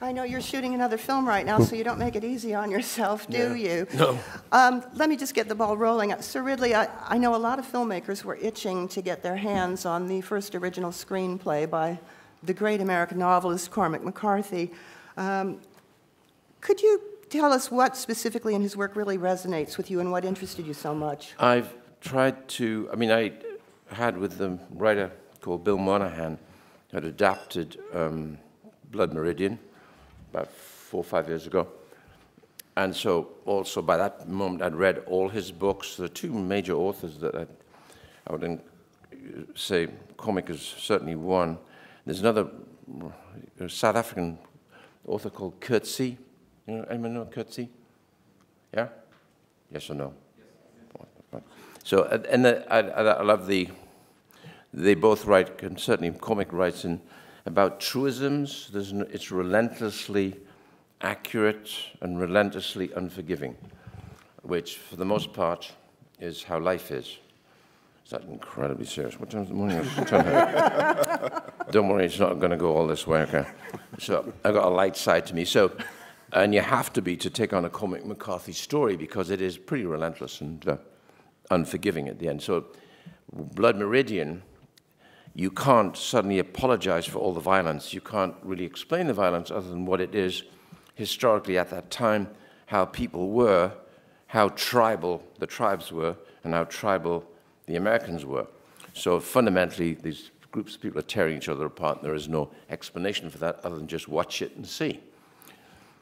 I know you're shooting another film right now, so you don't make it easy on yourself, do you? No. Let me just get the ball rolling. Sir Ridley, I know a lot of filmmakers were itching to get their hands on the first original screenplay by the great American novelist Cormac McCarthy. Could you tell us what specifically in his work really resonates with you and what interested you so much? I've tried to, I mean, I had with the writer called Bill Monahan, had adapted Blood Meridian about 4 or 5 years ago. And so also by that moment I'd read all his books. The two major authors that I would say Cormac is certainly one. There's another South African author called Coetzee. You know, anyone know Coetzee? Yeah? Yes or no? Yes. So, and I love they both write, and certainly Cormac writes about truisms. It's relentlessly accurate and relentlessly unforgiving, which for the most part is how life is. Is that incredibly serious? What time is the morning? Don't worry, it's not going to go all this way, okay? So I've got a light side to me. So, and you have to be to take on a Cormac McCarthy story because it is pretty relentless and unforgiving at the end. So Blood Meridian, you can't suddenly apologize for all the violence. You can't really explain the violence other than what it is historically at that time, how people were, how tribal the tribes were, and how tribal the Americans were. So fundamentally, these groups of people are tearing each other apart, and there is no explanation for that other than just watch it and see.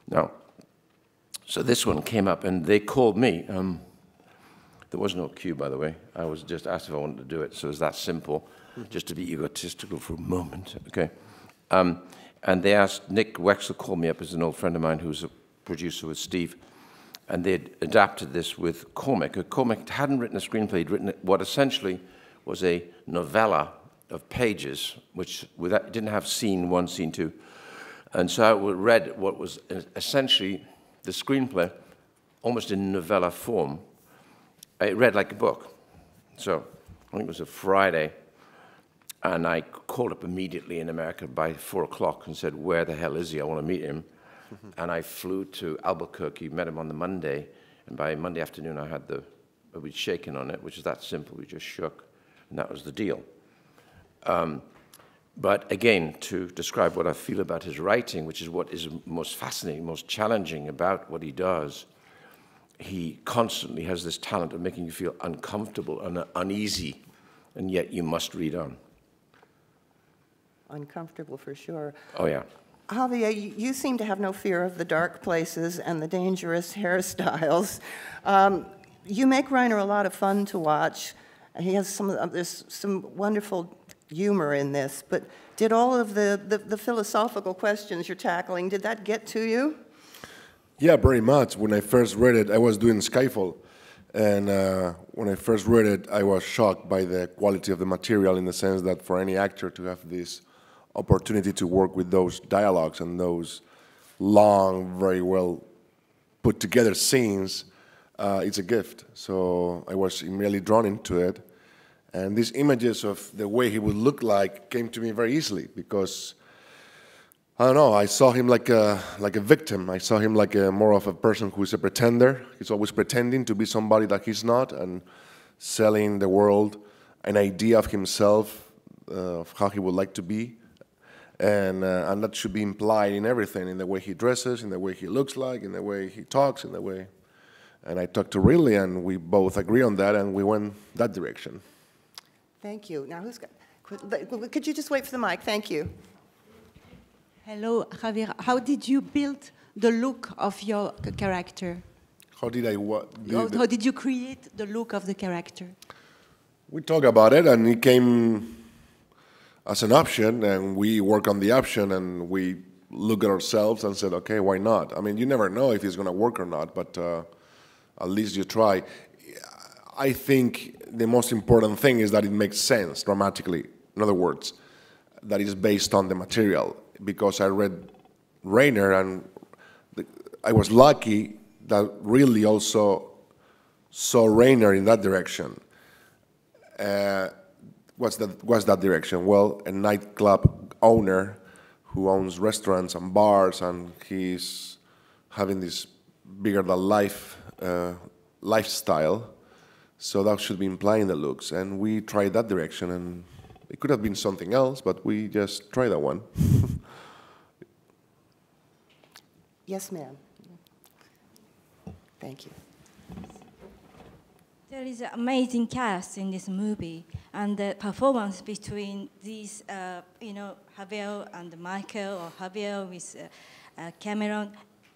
Now, so this one came up, and they called me. There was no cue, by the way. I was just asked if I wanted to do it, so it was that simple, just to be egotistical for a moment, okay? And they asked, Nick Wexler called me up as an old friend of mine who's a producer with Steve, and they'd adapted this with Cormac. Cormac hadn't written a screenplay, he'd written what essentially was a novella of pages, which didn't have scene 1, scene 2. And so I read what was essentially the screenplay, almost in novella form. I read like a book. So I think it was a Friday, and I called up immediately in America by 4 o'clock and said, where the hell is he? I want to meet him. And I flew to Albuquerque, met him on the Monday, and by Monday afternoon we'd shaken on it, which is that simple. We just shook, and that was the deal. But again, to describe what I feel about his writing, which is what is most fascinating, most challenging about what he does, he constantly has this talent of making you feel uncomfortable and uneasy, and yet you must read on. Uncomfortable for sure. Oh, yeah. Javier, you seem to have no fear of the dark places and the dangerous hairstyles. You make Reiner a lot of fun to watch. He has there's some wonderful humor in this, but did all of the philosophical questions you're tackling, did that get to you? Yeah, very much. When I first read it, I was doing Skyfall, and when I first read it, I was shocked by the quality of the material in the sense that for any actor to have this opportunity to work with those dialogues and those long, very well put together scenes, it's a gift. So I was immediately drawn into it. And these images of the way he would look like came to me very easily because, I don't know, I saw him like a victim. I saw him like more of a person who is a pretender. He's always pretending to be somebody that he's not and selling the world an idea of himself, of how he would like to be. And that should be implied in everything, in the way he dresses, in the way he looks like, in the way he talks, in the way. And I talked to Ridley, and we both agree on that, and we went that direction. Thank you. Now, could you just wait for the mic? Thank you. Hello, Javier. How did you build the look of your character? How did I what? How did you create the look of the character? We talked about it, and it came as an option, and we work on the option, and we look at ourselves and said, okay, why not? I mean, you never know if it's going to work or not, but at least you try. I think the most important thing is that it makes sense dramatically. In other words, that is based on the material. Because I read Reiner, and I was lucky that really also saw Reiner in that direction. What's that direction? Well, a nightclub owner who owns restaurants and bars, and he's having this bigger-than-life lifestyle. So that should be implying the looks, and we tried that direction, and it could have been something else, but we just tried that one. Yes, ma'am. Thank you. There is an amazing cast in this movie, and the performance between these, Javier and Michael, or Javier with Cameron,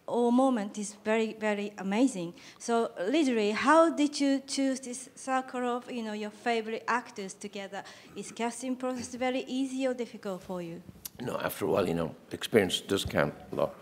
all moment is very, very amazing. So, literally, how did you choose this circle of, your favorite actors together? Is casting process very easy or difficult for you? No, after a while, experience does count a lot.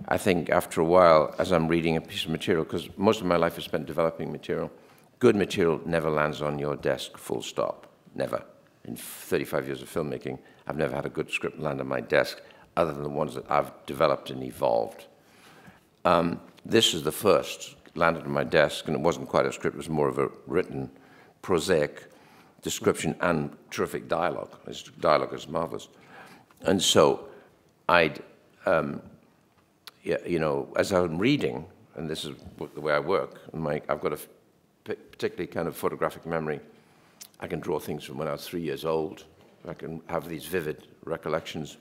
I think after a while, as I'm reading a piece of material, because most of my life is spent developing material, good material never lands on your desk, full stop, never. In 35 years of filmmaking, I've never had a good script land on my desk, other than the ones that I've developed and evolved. This is the first, landed on my desk, and it wasn't quite a script, it was more of a written, prosaic description and terrific dialogue. This dialogue is marvelous. And so I'd, as I'm reading, and this is the way I work, I've got a particularly kind of photographic memory. I can draw things from when I was 3 years old. I can have these vivid recollections.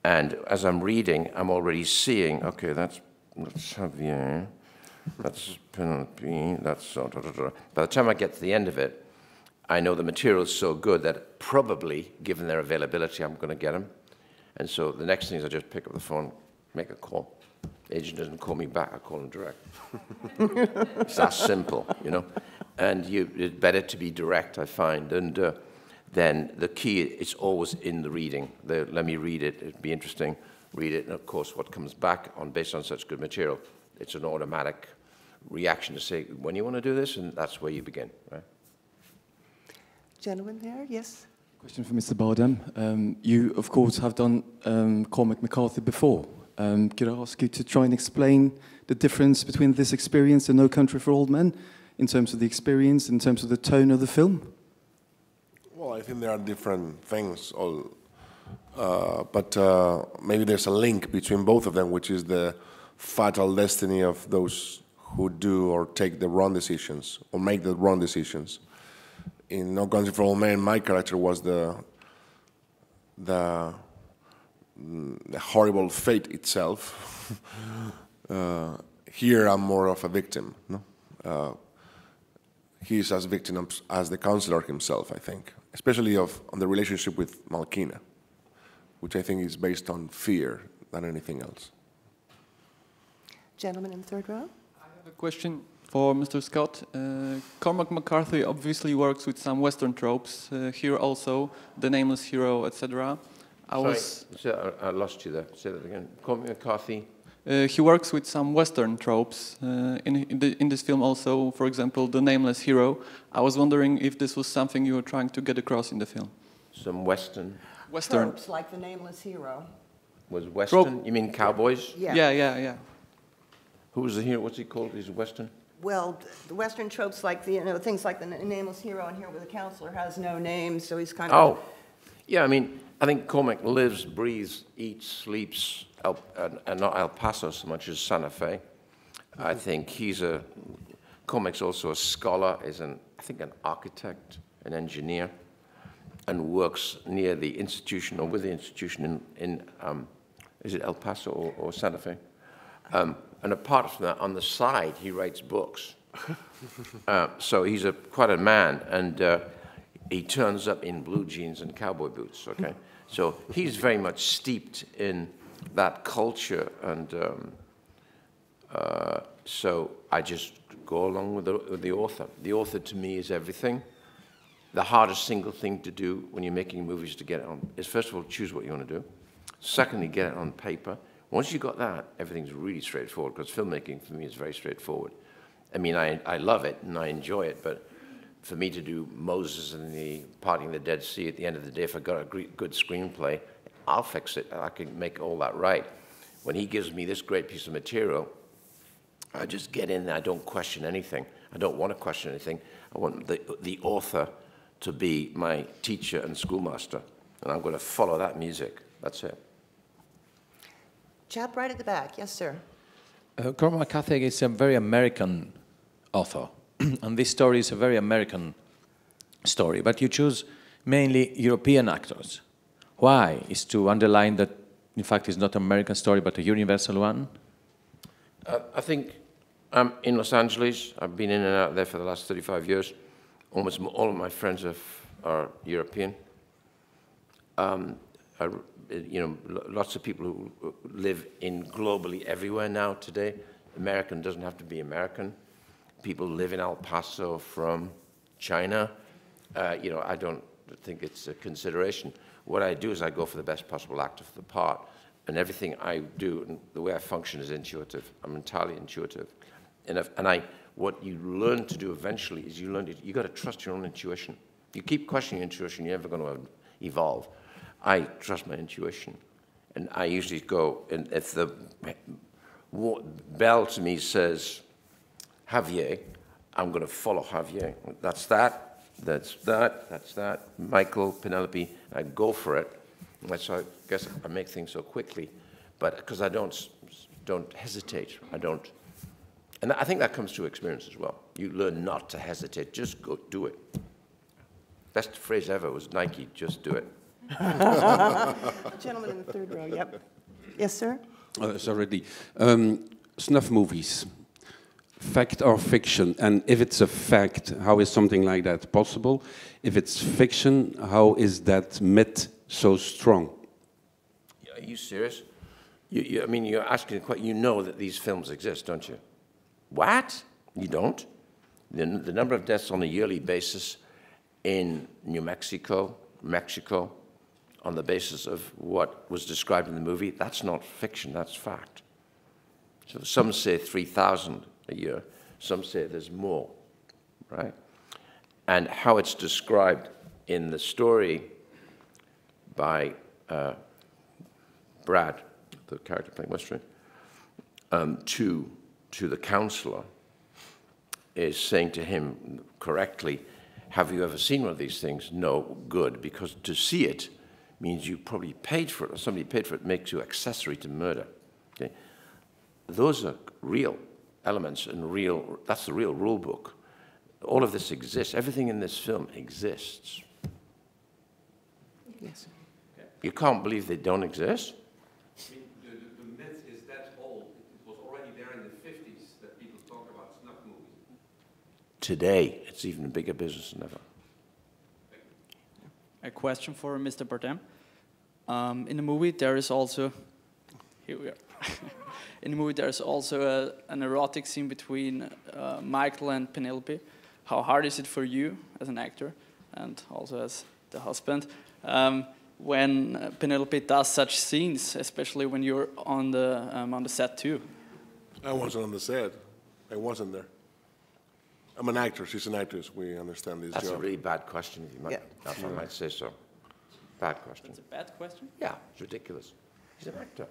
And as I'm reading, I'm already seeing, okay, that's Javier, that's Penelope, that's... By the time I get to the end of it, I know the material is so good that probably, given their availability, I'm going to get them. And so the next thing is I just pick up the phone, make a call. The agent doesn't call me back, I call him direct. It's that simple, And it's better to be direct, I find. And then the key, it's always in the reading. Let me read it, it'd be interesting, read it, and of course what comes back based on such good material, it's an automatic reaction to say, when you want to do this, and that's where you begin, right? Gentleman there, yes? Question for Mr. Bardem. You, of course, have done Cormac McCarthy before. Could I ask you to try and explain the difference between this experience and No Country for Old Men, in terms of the experience, in terms of the tone of the film? Well, I think there are different things, but maybe there's a link between both of them, which is the fatal destiny of those who do or take the wrong decisions, or make the wrong decisions. In No Country for Old Men, my character was the horrible fate itself. Here I'm more of a victim. No? He's as victim as the counselor himself, I think, especially on the relationship with Malkina, which I think is based on fear than anything else. Gentleman in the third row. I have a question for Mr. Scott. Cormac McCarthy obviously works with some Western tropes. Here also, the nameless hero, etc. I lost you there. Say that again. Cormac McCarthy. He works with some Western tropes in this film also. For example, the nameless hero. I was wondering if this was something you were trying to get across in the film. Some Western. Tropes, like the nameless hero. Was Western? You mean cowboys? Yeah. Yeah. Who was the hero? What's he called? He's Western? Well, the Western tropes, like things like the nameless hero, and here where the counselor has no name, so he's kind of... Oh, yeah, I think Cormac lives, breathes, eats, sleeps, and not El Paso so much as Santa Fe. I think Cormac's also a scholar, I think an architect, an engineer, and works near the institution, or with the institution in is it El Paso or Santa Fe? And apart from that, on the side, he writes books. So he's quite a man, and he turns up in blue jeans and cowboy boots, okay? So he's very much steeped in that culture, and so I just go along with the author. The author, to me, is everything. The hardest single thing to do when you're making movies to get it on is, first of all, choose what you want to do. Secondly, get it on paper. Once you've got that, everything's really straightforward, because filmmaking, for me, is very straightforward. I mean, I love it, and I enjoy it, but for me to do Moses and the parting of the Dead Sea at the end of the day, if I've got a good screenplay, I'll fix it, and I can make all that right. When he gives me this great piece of material, I just get in there, I don't question anything. I don't want to question anything. I want the author to be my teacher and schoolmaster. and I'm going to follow that music. That's it. Chap right at the back. Yes, sir. Cormac McCarthy is a very American author, and this story is a very American story, but you choose mainly European actors. Why? Is to underline that, in fact, it's not an American story, but a universal one? I think I'm in Los Angeles. I've been in and out there for the last 35 years. Almost all of my friends are European. You know, lots of people who live in globally everywhere now today. American doesn't have to be American. People live in El Paso from China. You know, I don't think it's a consideration. What I do is I go for the best possible actor for the part, and everything I do and the way I function is intuitive. I'm entirely intuitive, what you learn to do eventually is you got to trust your own intuition. You keep questioning your intuition, you're never going to evolve. I trust my intuition, and I usually go, and if the bell to me says Javier, I'm going to follow Javier. That's that, that's that, that's that. Michael, Penelope, I go for it. And that's why I guess I make things so quickly, but because I don't hesitate. I don't, and I think that comes through experience as well. You learn not to hesitate. Just go do it. Best phrase ever was Nike. Just do it. Gentleman in the third row. Yep. Yes, sir. So Ridley, snuff movies, fact or fiction? And if it's a fact, how is something like that possible? If it's fiction, how is that myth so strong? Are you serious? I mean, you're asking, you know that these films exist, don't you? What? You don't? The number of deaths on a yearly basis in New Mexico, on the basis of what was described in the movie, that's not fiction, that's fact. So some say 3,000 a year, some say there's more, right? And how it's described in the story by Brad, the character playing Western, to the counselor, is saying to him correctly, have you ever seen one of these things? No, good, because to see it means you probably paid for it, or somebody paid for it, makes you accessory to murder. Okay? Those are real elements and that's the real rule book. All of this exists. Everything in this film exists. Yes. You can't believe they don't exist? I mean, the myth is that old. It was already there in the 50s that people talk about snuff movies. Today, it's even a bigger business than ever. A question for Mr. Bardem. In the movie, there is also, here we are. In the movie, there is also an erotic scene between Michael and Penelope. How hard is it for you as an actor and also as the husband when Penelope does such scenes, especially when you're on the set too? I wasn't on the set. I wasn't there. I'm an actor. She's an actress. We understand this That's job. a really bad question, if I might say so. Bad question. It's a bad question? Yeah, it's ridiculous. He's an actor.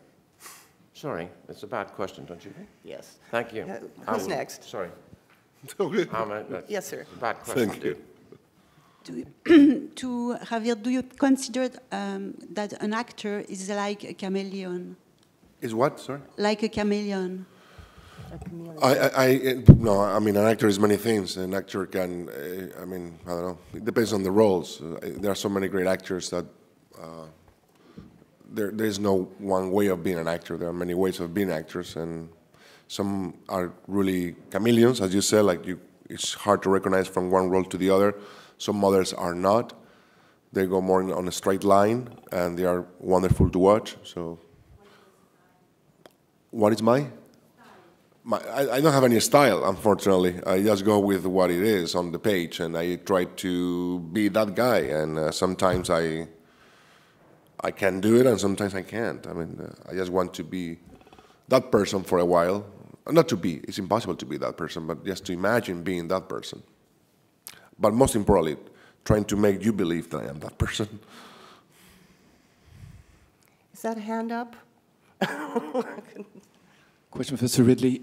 Sorry, it's a bad question, don't you think? Yes. Thank you. Who's next? Sorry. Okay. Yes, sir. It's a bad question, Thank you. To Javier, do you consider that an actor is like a chameleon? Is what, sorry? Like a chameleon. No, I mean, an actor is many things. An actor can, I mean, I don't know. It depends on the roles. There are so many great actors that there is no one way of being an actor. There are many ways of being actors, and some are really chameleons, as you said, like it's hard to recognize from one role to the other. Some others are not. They go more on a straight line, and they are wonderful to watch. So, what is I don't have any style, unfortunately. I just go with what it is on the page, and I try to be that guy. And sometimes I can do it, and sometimes I can't. I mean, I just want to be that person for a while. Not to be, it's impossible to be that person, but just to imagine being that person. But most importantly, trying to make you believe that I am that person. Is that a hand up? Question for Sir Ridley.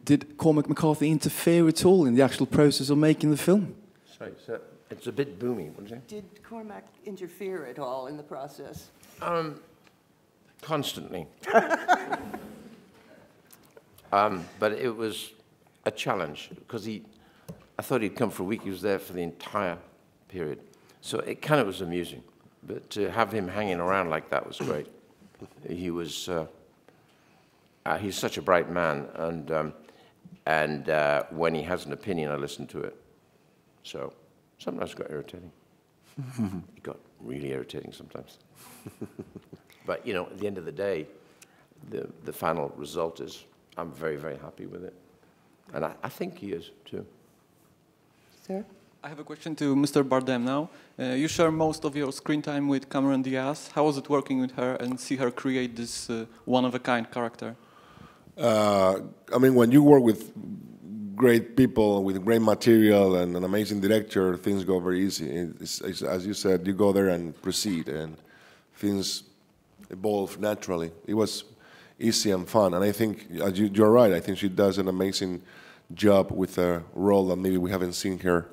Did Cormac McCarthy interfere at all in the actual process of making the film? Sorry, sir. It's a bit boomy, wouldn't you say? Did Cormac interfere at all in the process? Constantly. But it was a challenge because I thought he'd come for a week. He was there for the entire period. So it kind of was amusing. But to have him hanging around like that was great. He was, he's such a bright man. And when he has an opinion, I listen to it. So sometimes it got irritating. It got really irritating sometimes. But, you know, at the end of the day, the final result is I'm very, very happy with it. And I think he is, too. Sir? I have a question to Mr. Bardem now. You share most of your screen time with Cameron Diaz. How was it working with her and see her create this one-of-a-kind character? I mean, when you work with great people, with great material and an amazing director, things go very easy. It's, as you said, you go there and proceed, and things evolve naturally. It was easy and fun, and I think, as you're right, I think she does an amazing job with a role that maybe we haven't seen her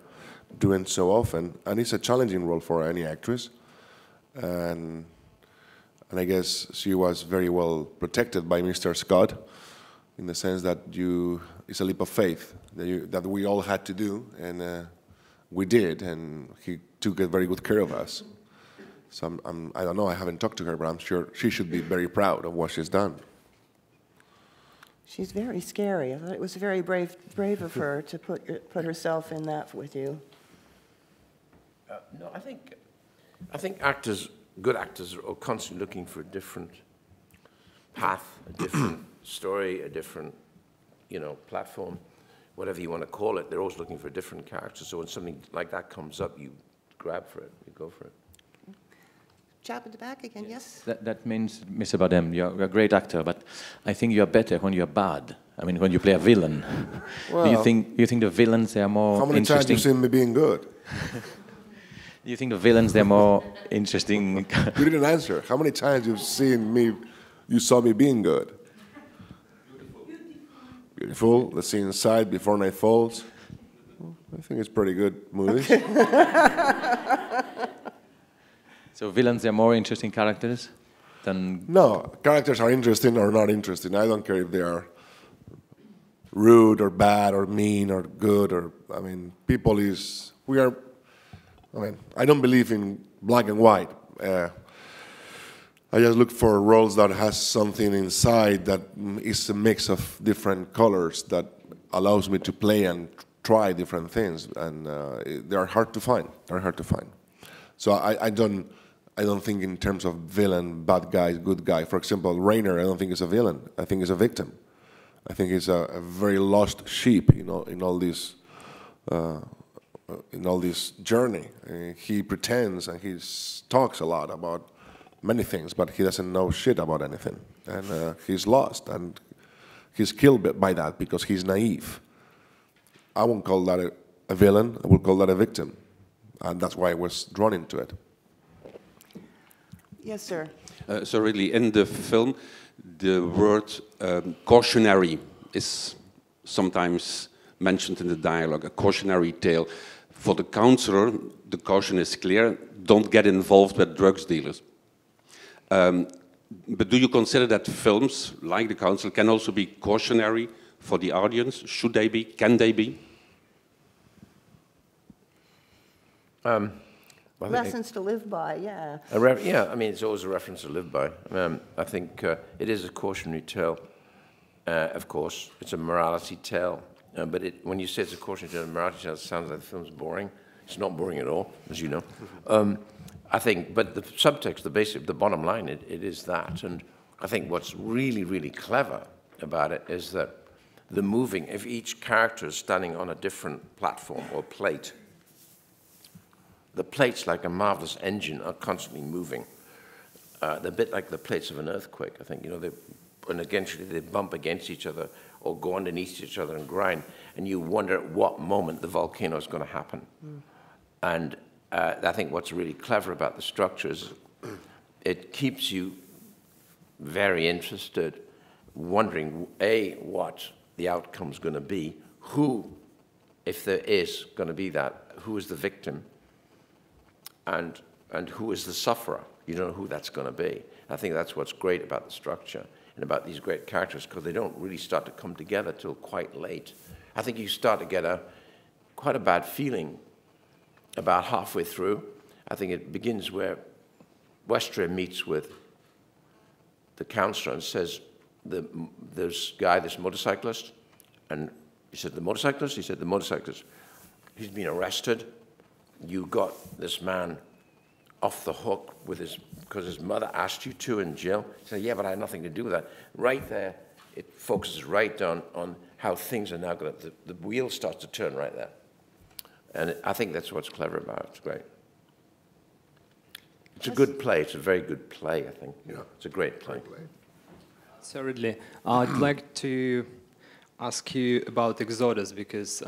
doing so often, and it's a challenging role for any actress, and I guess she was very well protected by Mr. Scott, in the sense that it's a leap of faith that we all had to do, and we did, and he took very good care of us. So I don't know, I haven't talked to her, but I'm sure she should be very proud of what she's done. She's very scary. I thought it was very brave of her to put herself in that with you. No, I think actors, good actors, are constantly looking for a different path, a different story, a different, you know, platform, whatever you want to call it. They're always looking for a different character. So when something like that comes up, you grab for it, you go for it. Chap at the back again, yes? That means, Mr. Bardem, you're a great actor, but I think you're better when you're bad. I mean, when you play a villain. Well, do you think the villains, they are more interesting? How many times have you seen me being good? Do you think the villains, they're more interesting? You didn't answer. How many times you saw me being good? Beautiful. The scene inside, Before Night Falls. I think it's pretty good movies. So villains are more interesting characters than... No, characters are interesting or not interesting. I don't care if they are rude or bad or mean or good or, I mean, I don't believe in black and white. I just look for roles that has something inside that is a mix of different colors that allows me to play and try different things, and they are hard to find. So I don't think in terms of villain, bad guy, good guy. For example, Rainer, I don't think is a villain. I think he's a victim. I think he's a very lost sheep, you know, in all this journey. He pretends and he talks a lot about many things, but he doesn't know shit about anything. And he's lost, and he's killed by that because he's naive. I won't call that a villain. I will call that a victim. And that's why I was drawn into it. Yes, sir. So really, in the film, the word cautionary is sometimes mentioned in the dialogue, a cautionary tale. For the counselor, the caution is clear: don't get involved with drugs dealers. But do you consider that films, like The Council, can also be cautionary for the audience? Should they be? Can they be? Lessons to live by, yeah. Yeah, I mean, it's always a reference to live by. I think it is a cautionary tale, of course. It's a morality tale. But when you say it's a cautionary tale, a morality tale, it sounds like the film's boring. It's not boring at all, as you know. I think, but the subtext, the bottom line, it is that. And I think what's really, really clever about it is that if each character is standing on a different platform or plate, the plates, like a marvelous engine, are constantly moving. They're a bit like the plates of an earthquake, I think. You know, and eventually they bump against each other or go underneath each other and grind, and you wonder at what moment the volcano is going to happen. And I think what's really clever about the structure is it keeps you very interested, wondering, A, what the outcome's going to be, who, if there is going to be that, who is the victim, and who is the sufferer. You don't know who that's going to be. I think that's what's great about the structure and about these great characters, because they don't really start to come together till quite late. I think you start to get quite a bad feeling about halfway through. I think it begins where Westra meets with the counselor and says, this guy, this motorcyclist, and he said, the motorcyclist? He said, the motorcyclist. He's been arrested. You got this man off the hook with because his mother asked you to in jail. He said, yeah, but I had nothing to do with that. Right there, it focuses right down on how things are now going to, the wheel starts to turn right there. And I think that's what's clever about it. It's great. It's a good play. It's a very good play, I think. Yeah. It's a great play. So Ridley, I'd like to ask you about Exodus, because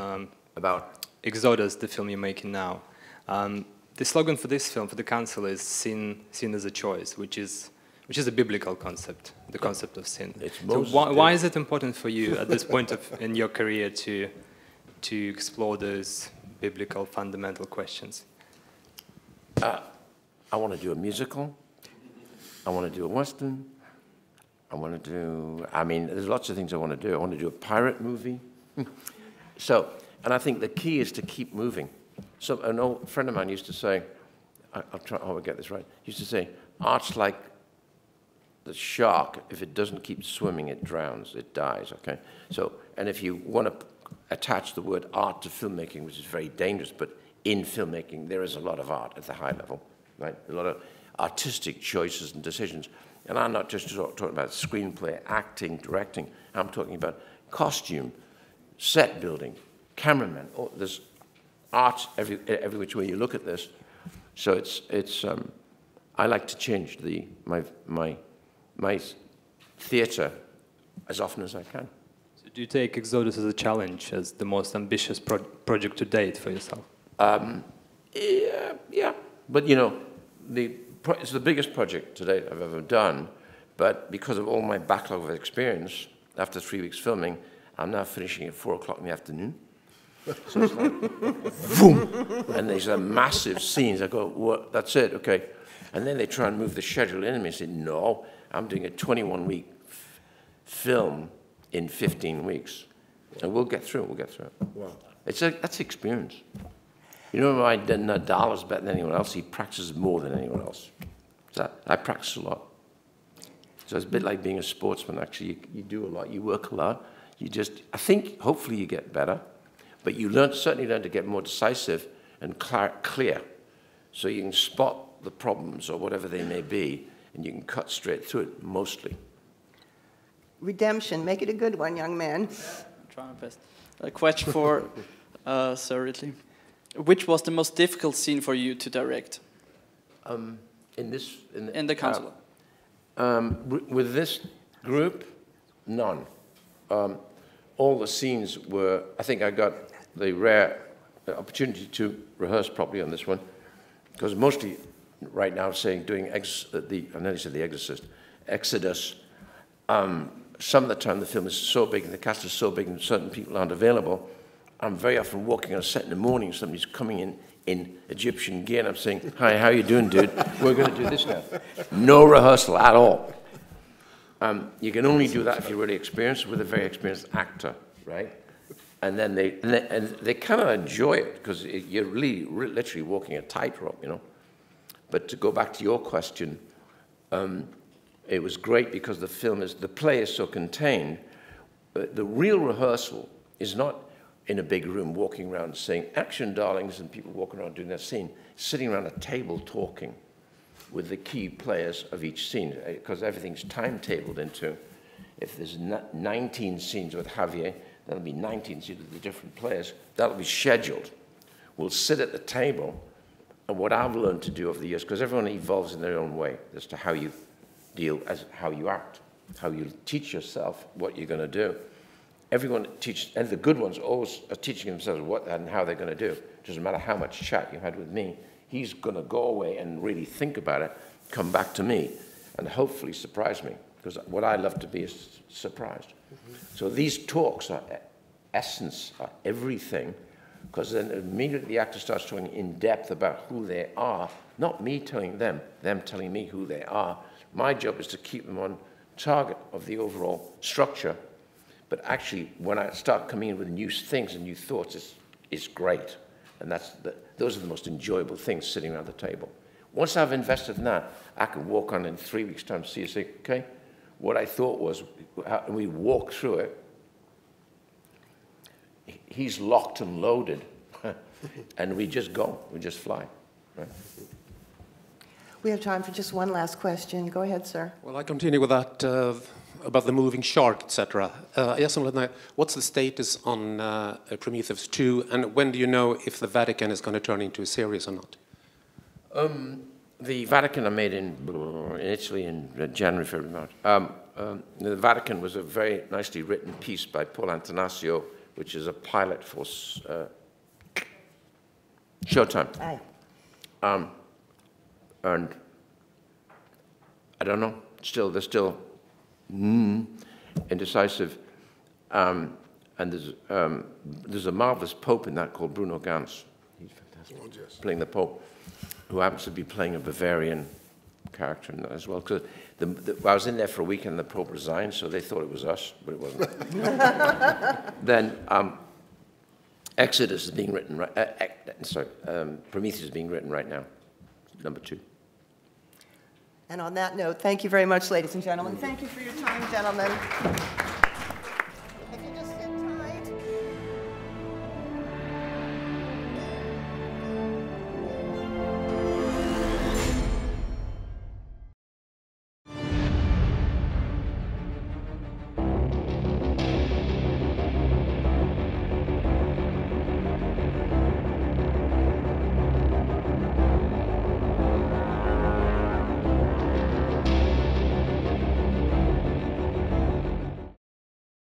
about Exodus, the film you're making now. The slogan for this film, for the council, is sin as a choice, which is a biblical concept, the concept of sin. So why is it important for you at this point in your career to explore those biblical fundamental questions? I want to do a musical. I want to do a Western. I want to do, I mean, there's lots of things I want to do. I want to do a pirate movie. And I think the key is to keep moving. So an old friend of mine used to say, I'll get this right, he used to say, art's like the shark. If it doesn't keep swimming, it drowns, it dies, okay? So, and if you want to attach the word art to filmmaking, which is very dangerous, but in filmmaking, there is a lot of art at the high level, right? A lot of artistic choices and decisions. And I'm not just talking about screenplay, acting, directing. I'm talking about costume, set building, cameraman. Oh, there's art every which way you look at this. So I like to change my theatre as often as I can. So do you take Exodus as a challenge, as the most ambitious project to date for yourself? Yeah. But you know, it's the biggest project to date I've ever done, but because of all my backlog of experience, after 3 weeks filming, I'm now finishing at 4 o'clock in the afternoon. So it's like, boom! And these are massive scenes. I go, what? That's it, okay. And then they try and move the schedule in, and I say, no, I'm doing a 21-week film in 15 weeks. And we'll get through it, Wow. That's experience. You know why Nadal is better than anyone else? He practices more than anyone else. So I practice a lot. So it's a bit like being a sportsman, actually. You do a lot, you work a lot. I think, hopefully you get better, but you certainly learn to get more decisive and clear. So you can spot the problems or whatever they may be, and you can cut straight through it, mostly. Redemption, make it a good one, young man. I'm trying my best. A question for Sir Ridley. Which was the most difficult scene for you to direct? In the council. With this group, none. All the scenes were, I think I got the rare opportunity to rehearse properly on this one, because mostly right now doing I nearly said The Exorcist, Exodus, some of the time the film is so big and the cast is so big and certain people aren't available. I'm very often walking on a set in the morning, somebody's coming in Egyptian gear, and I'm saying, hi, how you doing, dude? We're going to do this now. No rehearsal at all. You can only do that if you're really experienced with a very experienced actor, right? And then they kind of enjoy it, because you're really literally walking a tightrope, you know? But to go back to your question, it was great because the play is so contained. The real rehearsal is not in a big room walking around saying, action, darlings, and people walking around doing that scene, sitting around a table talking with the key players of each scene, because everything's timetabled into, if there's 19 scenes with Javier, that'll be 19 scenes with the different players, that'll be scheduled. We'll sit at the table, and what I've learned to do over the years, because everyone evolves in their own way as to how you deal, as how you act, how you teach yourself what you're going to do. Everyone teaches, and the good ones always are teaching themselves what and how they're going to do. It doesn't matter how much chat you had with me. He's going to go away and really think about it, come back to me, and hopefully surprise me, because what I love to be is surprised. Mm-hmm. So these talks are essence, are everything, because then immediately the actor starts talking in depth about who they are, not me telling them telling me who they are. My job is to keep them on target of the overall structure. But actually, when I start coming in with new things and new thoughts, it's great. And those are the most enjoyable things sitting around the table. Once I've invested in that, I can walk on in 3 weeks' time to see you say, okay, what I thought was, and we walk through it, he's locked and loaded, and we just go, we just fly. Right? We have time for just one last question. Go ahead, sir. Well, I continue with that about the moving shark, etc. Yes, what's the status on Prometheus 2, and when do you know if the Vatican is going to turn into a series or not? The Vatican I made in Italy in January, February, March. The Vatican was a very nicely written piece by Paul Antanasio, which is a pilot for Showtime. Aye. And I don't know. They're still indecisive. And there's a marvelous Pope in that called Bruno Ganz. He's fantastic. Oh, yes. Playing the Pope, who happens to be playing a Bavarian character in that as well. Because I was in there for a week and the Pope resigned, so they thought it was us, but it wasn't. Then Exodus is being written Prometheus is being written right now, number 2. And on that note, thank you very much, ladies and gentlemen. Thank you for your time, gentlemen.